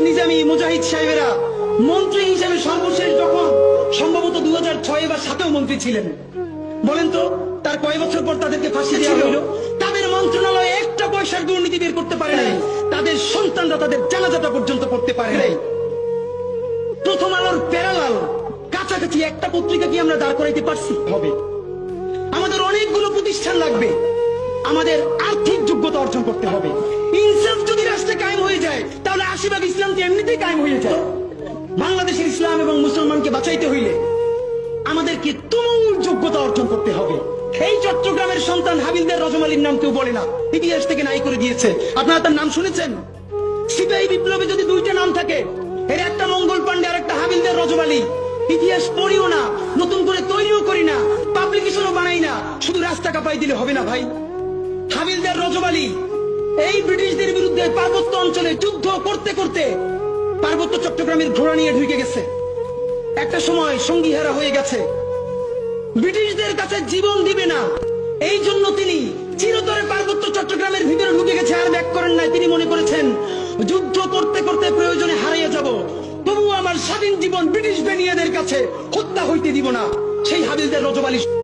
নিজামী মুজাহিদ সাহেবেরা মন্ত্রী হিসেবে সর্বশেষ যখন সম্ভবত 2006 বা 2007 মন্ত্রী ছিলেন, বলেন তো তার কয় বছর পর তাদেরকে ফাঁসি দেওয়া হলো? তাদের মন্ত্রণালয়ে একটা পয়সার দুর্নীতি বের করতে পারে নাই, তাদের সন্তানরা তাদের জানাজাটা পর্যন্ত করতে পারে নাই। প্রথম আলোর প্যারালাল কাছাকাছি একটা পত্রিকা কি আমরা দাঁড় করাইতে পারছি? হবে। আমাদের অনেকগুলো প্রতিষ্ঠান লাগবে, আমাদের আর্থিক যোগ্যতা অর্জন করতে হবে। ইনসাফ যদি রাষ্ট্রে কায়েম হয়ে যায় তাহলে 80% ইসলাম তো এমনিতেই কায়েম হয়ে যায়। বাংলাদেশের ইসলাম এবং মুসলমানকে বাঁচাইতে হইলে আমাদেরকে তুমুল যোগ্যতা অর্জন করতে হবে। এই চট্টগ্রামের সন্তান হাবিলদার রজমালির নাম কেউ বলে না, ইতিহাস থেকে নাই করে দিয়েছে। আপনারা তার নাম শুনেছেন? সিপাহী বিপ্লবে যদি দুইটা নাম থাকে, এর একটা মঙ্গল পান্ডে আর একটা হাবিলদার রজমালি, ইতিহাস পড়িও না, নতুন করে তৈরিও করি না, পাবলিকেশনও বানাই না, শুধু রাস্তা কাঁপাই দিলে হবে না ভাই। হাবিলদার রজমালি এই ব্রিটিশদের বিরুদ্ধে পার্বত্য অঞ্চলে যুদ্ধ করতে করতে পার্বত্য চট্টগ্রামের ঘোড়া নিয়ে ঢুকে গেছে। একটা সময় সঙ্গীহারা হয়ে গেছে, ব্রিটিশদের কাছে জীবন দিবে না, এই জন্য তিনি চিরতরে পার্বত্য চট্টগ্রামের ভিতরে ঢুকে গেছে, আর ব্যাক করেন নাই। তিনি মনে করেছেন যুদ্ধ করতে করতে প্রয়োজনে হারিয়ে যাব, তবুও আমার স্বাধীন জীবন ব্রিটিশ বেনিয়াদের কাছে হত্যা হইতে দিব না। সেই হাবিলদার রজমালি